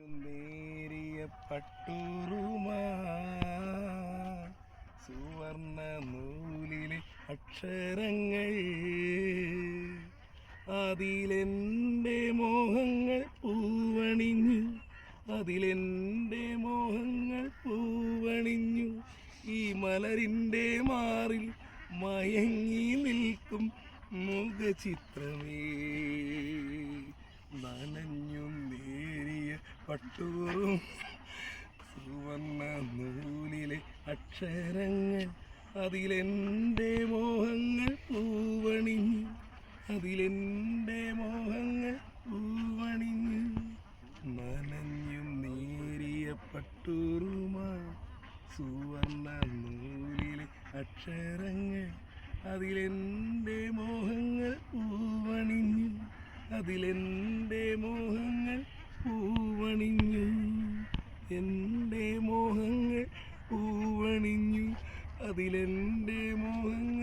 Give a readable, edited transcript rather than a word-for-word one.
നേരിയ പട്ടുറുമാ സുവർണ നൂലിലെ അക്ഷരങ്ങൾ അതിലെൻ്റെ മോഹങ്ങൾ പൂവണിഞ്ഞു അതിലെൻ്റെ മോഹങ്ങൾ പൂവണിഞ്ഞു ഈ മലരിൻ്റെ മാറിൽ മയങ്ങി നിൽക്കും മുഖചിത്രമേ നനഞ്ഞു നേരിയ പട്ടൂറും സുവർണ്ണ നൂലിലെ അക്ഷരങ്ങൾ അതിലെൻ്റെ മോഹങ്ങൾ പൂവണിഞ്ഞു അതിലെൻ്റെ മോഹങ്ങൾ പൂവണിഞ്ഞു നനഞ്ഞു നേരിയ പട്ടൂറുമാ സുവർണ്ണ നൂലിലെ അക്ഷരങ്ങൾ അതിലെൻ്റെ മോഹങ്ങൾ പൂവണിഞ്ഞു അതിലെൻ്റെ മോഹങ്ങൾ പൂവണിഞ്ഞു എൻ്റെ മോഹങ്ങൾ പൂവണിഞ്ഞു അതിലെൻ്റെ മോഹങ്ങൾ